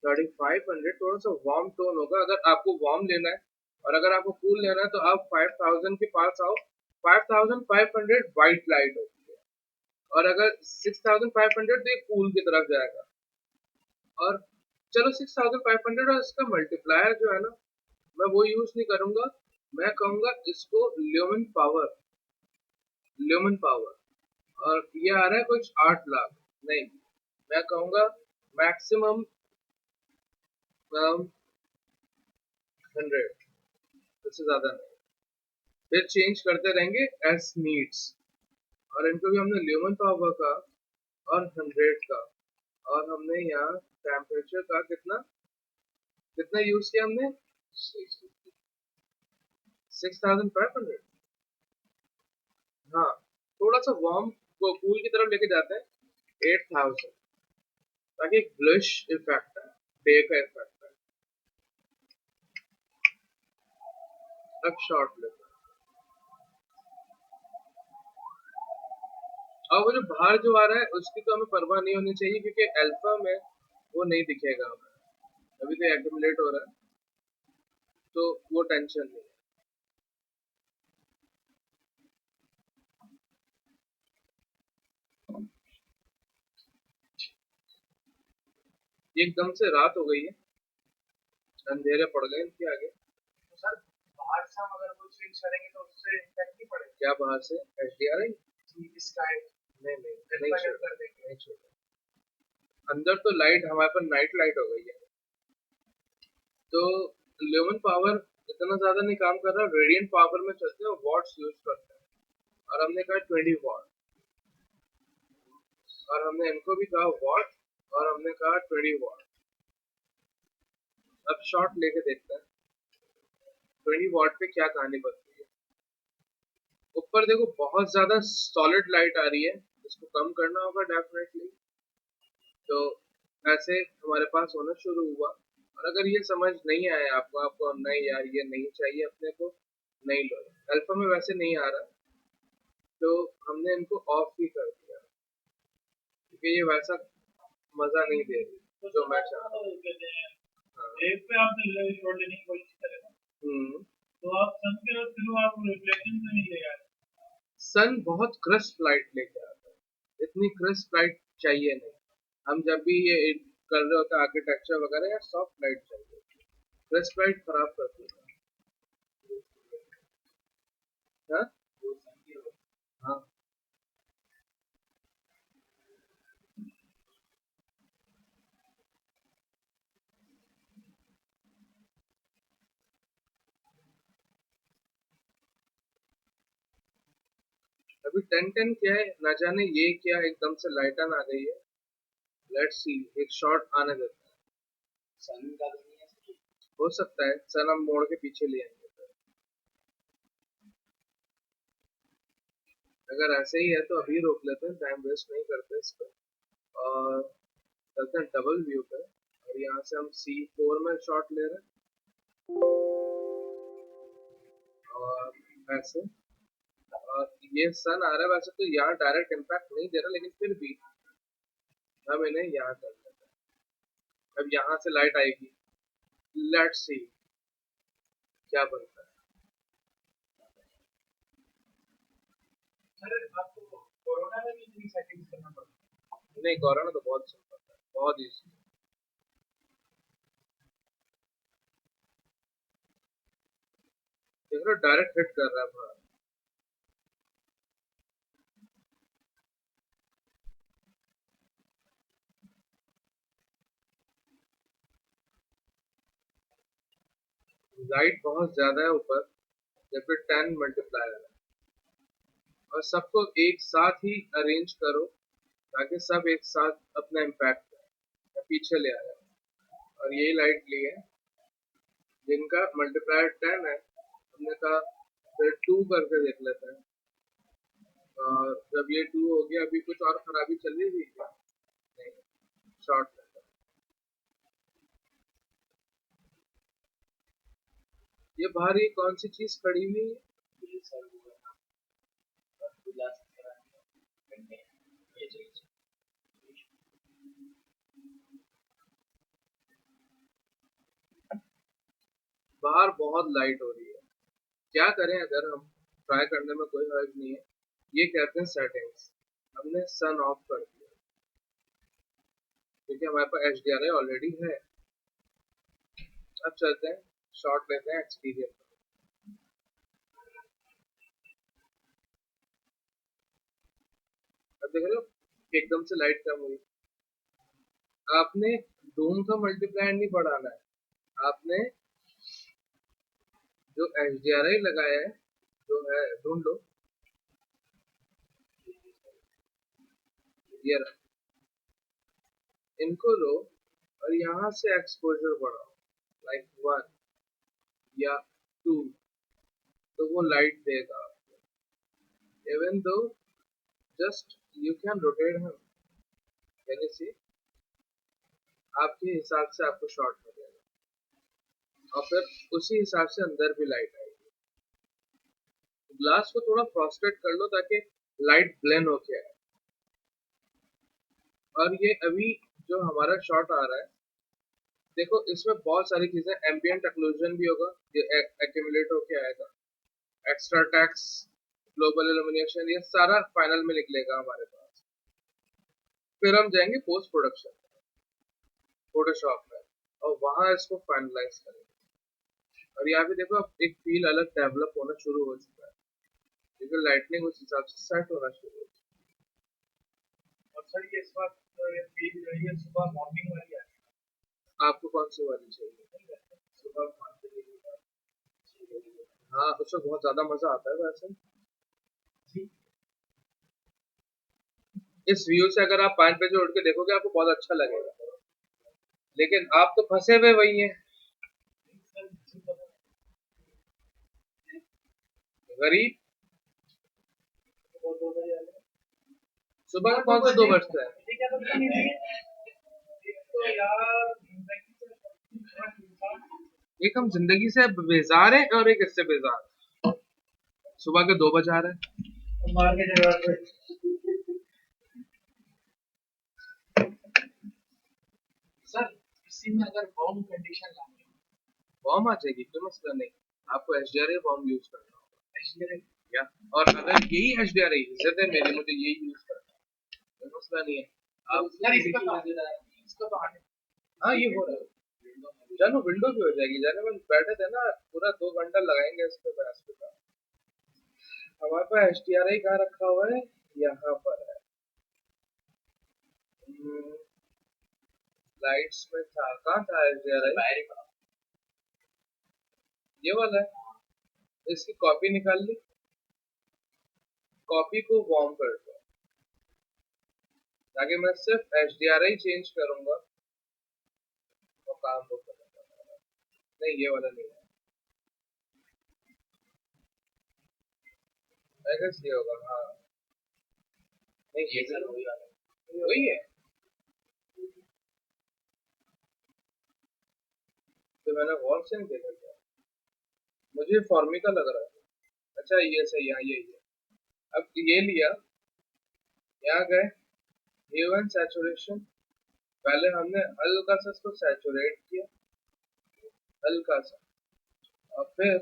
3500। थोड़ा सा वार्म टोन होगा। अगर आपको वार्म लेना है और अगर आपको कूल लेना है, तो आप 5000 के पास आओ। 5500 वाइट लाइट होती है, और अगर 6500 तो ये कूल की तरफ जाएगा। और चलो 6500 और इसका मल्टीप्लायर जो है ना, मैं वो यूज नहीं करूंगा। मैं कहूंगा इसको ल्यूमेन पावर। Lumen power. और ये आ रहा है कुछ 8 लाख। नहीं, मैं कहूंगा मैक्सिमम 100, इससे ज्यादा नहीं। फिर चेंज करते रहेंगे एज नीड्स। और इनको भी हमने ल्यूमेन पावर का और 100 का, और हमने यहाँ टेम्परेचर का कितना कितना यूज किया हमने? 6500। हाँ, थोड़ा सा वार्म को कूल की तरफ लेके जाते हैं 8000, ताकि एक ब्लश इफेक्ट है, डे का इफेक्ट है। अब शॉर्ट लेते हैं। और वो जो बाहर जो आ रहा है उसकी तो हमें परवाह नहीं होनी चाहिए, क्योंकि अल्फा में वो नहीं दिखेगा हमें। अभी तो एक्यूमुलेट हो रहा है, तो वो टेंशन नहीं है। एकदम से रात हो गई है, अंधेरे पड़ गए इनके आगे। तो सर बाहर से हम अगर वो चेंज करेंगे तो उससे इम्पैक्ट नहीं पड़ेगा? क्या बाहर से HDRI? स्काई नहीं नहीं, नहीं कर देंगे। नहीं छोड़। अंदर तो लाइट हमारे पास नाइट लाइट हो गई है, तो ल्यूमेन पावर इतना ज्यादा नहीं काम कर रहा, रेडियंट पावर में चलते हैं, वॉट्स यूज करते हैं। और हमने कहा 20 वॉट, और हमने इनको भी कहा वॉट, और हमने कहा 20 वॉट। अब शॉर्ट लेके देखते हैं 20 वॉट पे क्या कहानी बनती है। ऊपर देखो बहुत ज्यादा सॉलिड लाइट आ रही है, इसको कम करना होगा डेफिनेटली। तो ऐसे हमारे पास होना शुरू हुआ। और अगर ये समझ नहीं आया आपको, नहीं यार ये नहीं चाहिए अपने को, नहीं लो। अल्फा में वैसे नहीं आ रहा, तो हमने इनको ऑफ ही कर दिया, क्योंकि ये वैसा मजा नहीं दे रही जो मैं चाह रहा हूँ। एक पे आपने शॉट लेने की कोशिश करे ना, हम्म। तो आप सन के थ्रू आप रिफ्लेक्शन से नहीं ले आए। सन बहुत क्रिस्प लाइट लेके आता है, इतनी क्रिस्प लाइट चाहिए नहीं। हम जब भी ये कर रहे होते हैं आर्किटेक्चर वगैरह, या सॉफ्ट लाइट चाहिए, क्रिस्प लाइट खराब करती है। हाँ? हाँ। अभी 10-10 क्या है ना जाने, ये क्या एकदम से लाइटन आ गई है। लेट्स सी, एक शॉट आने देते हैं। सन का तो नहीं है, हो सकता है सन हम मोड़ के पीछे ले आएंगे। अगर ऐसे ही है तो अभी रोक लेते हैं, टाइम वेस्ट नहीं करते इस पर, और चलते हैं डबल व्यू पे। और यहाँ से हम C4 में शॉट ले रहे हैं, और ऐसे। और ये सन आ रहा है, वैसे तो यहाँ डायरेक्ट इम्पैक्ट नहीं दे रहा, लेकिन फिर भी हम इन्हें यहाँ कर लेते हैं। अब यहाँ से लाइट आएगी, लेट्स सी क्या बनता है। अरे आपको कोरोना में भी इतनी सेटिंग्स करना पड़ता नहीं, गौरव तो बहुत सिंपल है, बहुत ईजी। देख रहे हो, डायरेक्ट हिट कर रहा है बाहर। लाइट बहुत ज्यादा है ऊपर, जबकि 10 मल्टीप्लायर है। और सबको एक साथ ही अरेंज करो, ताकि सब एक साथ अपना इम्पैक्ट करें। मैं पीछे ले आया हूँ, और यही लाइट ली है जिनका मल्टीप्लायर 10 है। हमने कहा फिर 2 करके देख लेते हैं। और जब ये 2 हो गया, अभी कुछ और खराबी चल रही थी क्या? नहीं, शॉर्ट लेते हैं। ये बाहर ये कौन सी चीज खड़ी हुई है? ये सर ये चीज बाहर बहुत लाइट हो रही है, क्या करें? अगर हम ट्राई करने में कोई हर्ज नहीं है। ये कहते हैं सेटिंग्स। हमने सन ऑफ कर दिया, क्योंकि हमारे पास HDRI ऑलरेडी है। अब चलते हैं, शॉट लेते हैं एक्सपीरियंस। अब देख रहे हो एकदम से लाइट कम हुई। आपने डूम का मल्टीप्लायर नहीं बढ़ाना है, आपने जो HDRI लगाया है, जो है ढूंढ लो, ये रहा। इनको लो और यहाँ से एक्सपोजर बढ़ाओ, लाइक 1 या 2, तो वो लाइट देगा। Even though just you can rotate him, can you see? आपके हिसाब से आपको शॉर्ट मिलेगा, और फिर उसी हिसाब से अंदर भी लाइट आएगी। ग्लास को थोड़ा फ्रॉस्टेड कर लो, ताकि लाइट ब्लेंड होके आए। और ये अभी जो हमारा शॉट आ रहा है, देखो इसमें बहुत सारी चीजें, एम्बियंट एक्लूजन भी होगा, ये एक्यूमुलेट होके आएगा, एक्स्ट्रा टैक्स, ग्लोबल इल्यूमिनेशन, ये सारा फाइनल में निकलेगा हमारे पास। फिर हम जाएंगे पोस्ट प्रोडक्शन, फोटोशॉप में, और वहां इसको फाइनलाइज करेंगे। और यहाँ भी देखो अब एक फील अलग डेवलप होना शुरू हो चुका है, क्योंकि लाइटनिंग उस हिसाब से सेट होना शुरू हो चुका है। और सर ये इस बात फील जो है सुबह मॉर्निंग वाली है। है। आपको कौन सी वाली चाहिए? सुबह 5 बजे की बात। हाँ, उसमें बहुत ज्यादा मजा आता है वैसे। इस व्यू से अगर आप 5 बजे उठ के देखोगे आपको बहुत अच्छा लगेगा, लेकिन आप तो फंसे हुए वही हैं, गरीब। सुबह के कौन से 2 बजते हैं? एक हम जिंदगी से बेजार है और एक इससे बेजार। सुबह के 2 बज आ रहे हैं। मार के जगह पे सर, इसी में अगर बॉम्ब कंडीशन लानी बॉम्ब आ जाएगी, कोई मसला नहीं। आपको HDRI बॉम्ब यूज करना होगा। है, क्या? और अगर यही HDRI इज्जत है मेरी, मुझे यही यूज करना है, कोई मसला नहीं है। आप सर इसका तो आगे हाँ, ये हो रहा है। जानो विंडो भी हो जाएगी, जाने में बैठे थे ना, पूरा 2 घंटा लगाएंगे इस पे बहस पे। हमारे पास HDRI कहाँ रखा हुआ है? यहाँ पर है। लाइट्स में था, कहाँ था HDRI? ये वाला है, इसकी कॉपी निकाल ली, कॉपी को वार्म कर दो, ताकि मैं सिर्फ HDRI चेंज करूंगा तो काम हो जाएगा। नहीं, ये वाला नहीं है, आई गेस ये होगा। हाँ, नहीं ये सर वही है। तो मैंने गौर से नहीं देखा था, मुझे फॉर्मिका लग रहा था। अच्छा, ये सही है, ये अब ये लिया, यहाँ गए, ह्यू सैचुरेशन। पहले हमने हल्का सा इसको सैचुरेट किया, हल्का सा, और फिर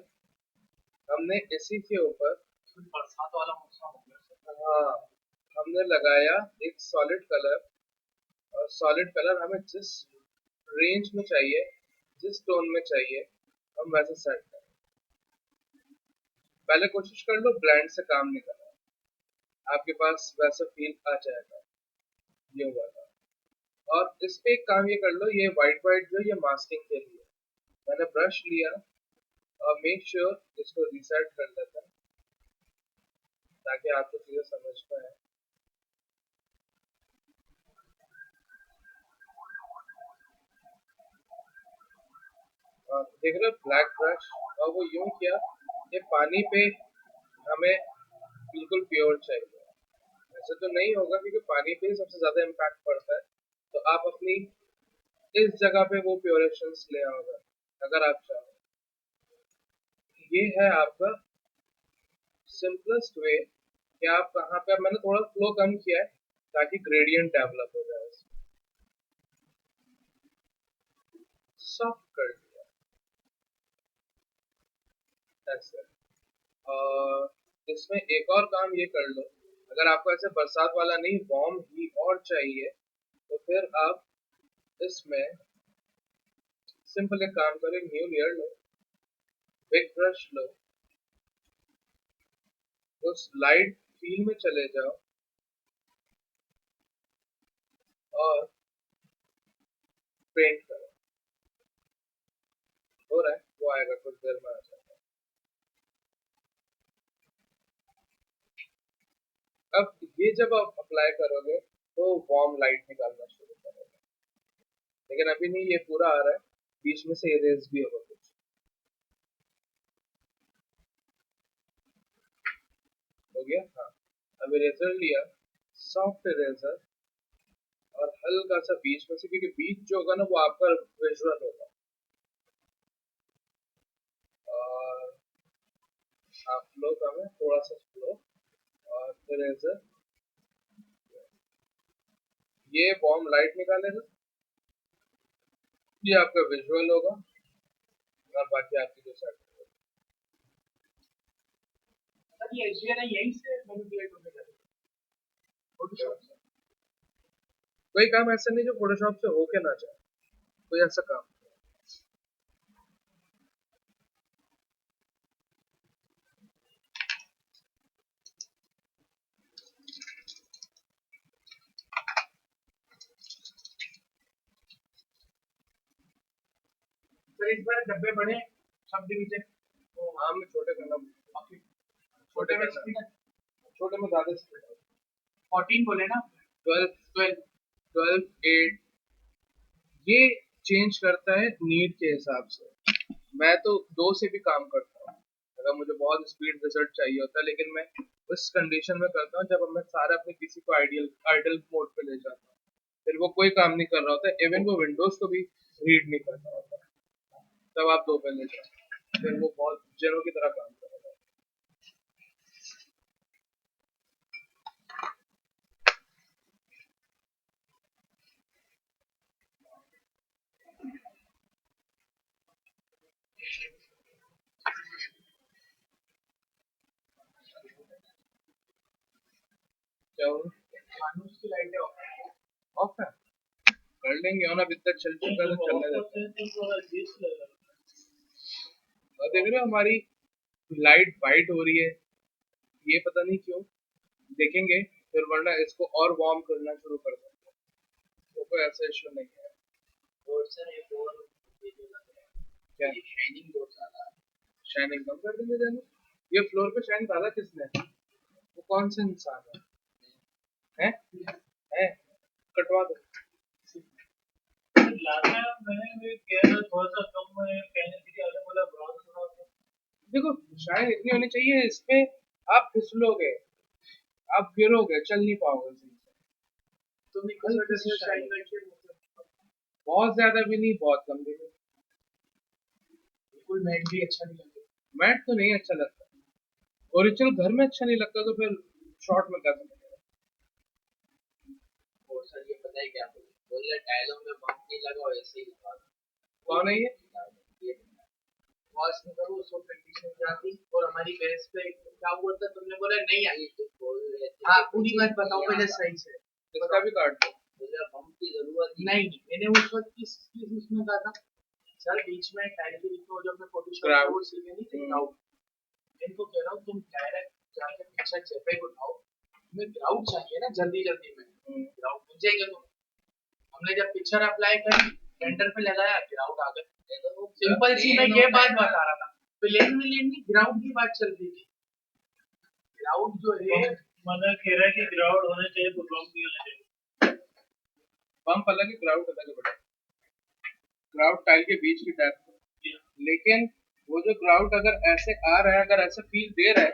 हमने इसी के ऊपर बरसात वाला मौसम हो गया। हाँ, हमने लगाया एक सॉलिड कलर। और सॉलिड कलर हमें जिस रेंज में चाहिए, जिस टोन में चाहिए, हम वैसे सेट करें। पहले कोशिश कर लो ब्रांड से काम निकालना, आपके पास वैसा फील आ जाएगा। ये हुआ था। और इस पे एक काम ये कर लो, ये वाइट वाइट जो ये मास्किंग के लिए, मैंने ब्रश लिया और मेक श्योर इसको रिसेट कर लेता है, ताकि आपको चीजें समझ पाए। और देख रहे हो ब्लैक ब्रश, और वो यूं किया, ये पानी पे हमें बिल्कुल प्योर चाहिए। ऐसे तो नहीं होगा क्योंकि पानी पे ही सबसे ज्यादा इम्पैक्ट पड़ता है। तो आप अपनी इस जगह पे वो प्योरेशंस ले आओगे अगर आप चाहो। ये है आपका सिंपलेस्ट वे कि आप कहाँ पे, मैंने थोड़ा फ्लो कम किया है ताकि ग्रेडियंट डेवलप हो जाए। सॉफ्ट कर दिया ऐसे। और इसमें एक और काम ये कर लो, अगर आपको ऐसे बरसात वाला नहीं, वार्म ही और चाहिए, तो फिर आप इसमें सिंपल एक काम करो, न्यू लेयर लो, बिग ब्रश लो, उस लाइट फील में चले जाओ और पेंट करो। हो रहा है, वो आएगा कुछ देर में, आ जाएगा। अब ये जब आप अप्लाई करोगे तो वार्म लाइट निकालना शुरू करोगे, लेकिन अभी नहीं, ये पूरा आ रहा है, बीच में से इरेज भी होगा कुछ। हो गया? हाँ। अब इरेजर लिया, सॉफ्ट इरेजर, और हल्का सा बीच में से, क्योंकि बीच जो होगा ना वो आपका विजुअल होगा। और आप फ्लो कम है, थोड़ा सा फ्लो, और इरेजर, ये वार्म लाइट निकालेगा, ये आपका विजुअल होगा, और बाकी आपकी जो सेट होगा। सर ये एशिया यहीं से मैनिपुलेट होने लगे फोटोशॉप से। कोई काम ऐसा नहीं जो फोटोशॉप से होके ना जाए, कोई ऐसा काम। सर इस बार डब्बे बड़े सब डिवीजन हाँ मैं छोटे करना, ओके, छोटे छोटे में करना, स्पीड है, छोटे में ज्यादा स्पीड है। 14 बोले ना, 12 12। 12 8 ये चेंज करता है नीड के हिसाब से। मैं तो 2 से भी काम करता हूँ अगर मुझे बहुत स्पीड रिजल्ट चाहिए होता है, लेकिन मैं उस कंडीशन में करता हूँ जब मैं सारा अपने पीसी को आइडल मोड पे ले जाता हूँ, फिर वो कोई काम नहीं कर रहा होता, इवन वो विंडोज को भी रीड नहीं कर रहा होता, तब आप 2 पे ले जाओ, फिर वो बहुत जेरो की तरह काम करेगा। क्या हुआ? मानुस की लाइटें ऑफ है, कर लेंगे और अब इतना चल चुका है तो चलने देते हैं। और देख रहे हो हमारी लाइट वाइट हो रही है, ये पता नहीं क्यों, देखेंगे फिर, वरना इसको और वार्म करना शुरू कर देंगे, तो कोई ऐसा इशू नहीं है। और सर एक और ये जो लग रहा है, क्या ये शाइनिंग बहुत ज्यादा है। शाइनिंग कम कर देंगे जाने? ये फ्लोर पे शाइन डाला किसने? वो कौन सा इंसान है? है? कटवा दो। लास्ट टाइम मैंने भी किया था, थोड़ा सा कम में कहने के लिए अलग अलग ब्राउन थोड़ा सा। देखो शाइन इतनी होनी चाहिए, इसपे आप फिसलोगे, आप गिरोगे, चल नहीं पाओगे सही से। तो भी कुछ वजह से शाइन करके मतलब बहुत ज्यादा भी नहीं, बहुत कम भी नहीं। बिल्कुल मैट भी अच्छा नहीं लगे। मैट तो नहीं अच्छा लगता, ओरिजिनल घर में अच्छा नहीं लगता, तो फिर शॉर्ट में कैसे लगेगा? और सर ये पता है क्या बोल रहे, टाइलों में बम्प नहीं लगा, ऐसे ही लगा। कौन है ये? वॉश में करो उसको कंडीशन जाती, और हमारी बेस पे क्या हुआ था, तुमने बोला नहीं आई तो बोल रहे थे। हाँ पूरी बात बताओ पहले सही से। इसका भी काट दो। बोला बम्प की जरूरत नहीं, मैंने उस वक्त किस चीज उसमें कहा था सर, बीच में टाइल के बीच में जब मैं फोटोशॉप कोर्स सीखे नहीं थे ग्राउंड, इनको कह रहा हूँ तुम डायरेक्ट जाके पिक्चर जेपेग उठाओ, तुम्हें ग्राउंड चाहिए ना जल्दी जल्दी में, ग्राउंड मिल जाएगा तुम। हमने जब पिक्चर अप्लाई करी, रेंडर पे लगाया, ग्राउंड आ गया। सिंपल सी मैं ये बात बता रहा था, प्लेन में लेनी ग्राउंड की बात चल रही थी। ग्राउंड जो है मतलब कह रहा है कि ग्राउंड होना चाहिए तो बम्प भी होना चाहिए। पंप अलग है, ग्राउट अलग है बेटा। ग्राउट टाइल के बीच की टैप, लेकिन वो जो ग्राउट अगर ऐसे आ रहा है, अगर ऐसे फील दे रहा है,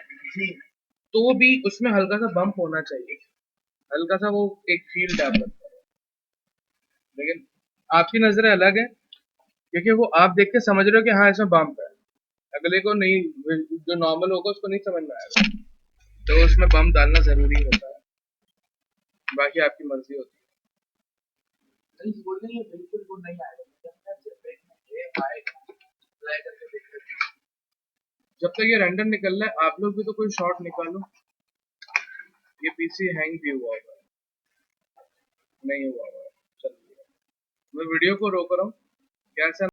तो भी उसमें हल्का सा बम्प होना चाहिए, हल्का सा वो एक फील टैप लगता है। लेकिन आपकी नजरें अलग है, क्योंकि वो आप देख के समझ रहे हो कि हाँ इसमें बम्प है, अगले को नहीं, जो नॉर्मल होगा उसको नहीं समझ में आएगा, तो उसमें बम्प डालना जरूरी होता है, बाकी आपकी मर्जी होती है। नहीं बोल रही है बिल्कुल वो नहीं आएगा, जब मैं जेपेग में ये आएगा अप्लाई करके देख लेते हैं। जब तक ये रेंडर निकल रहा है, आप लोग भी तो कोई शॉट निकालो। ये पीसी हैंग भी हुआ होगा, नहीं हुआ होगा, चलिए मैं वीडियो को रोक रहा हूँ, कैसा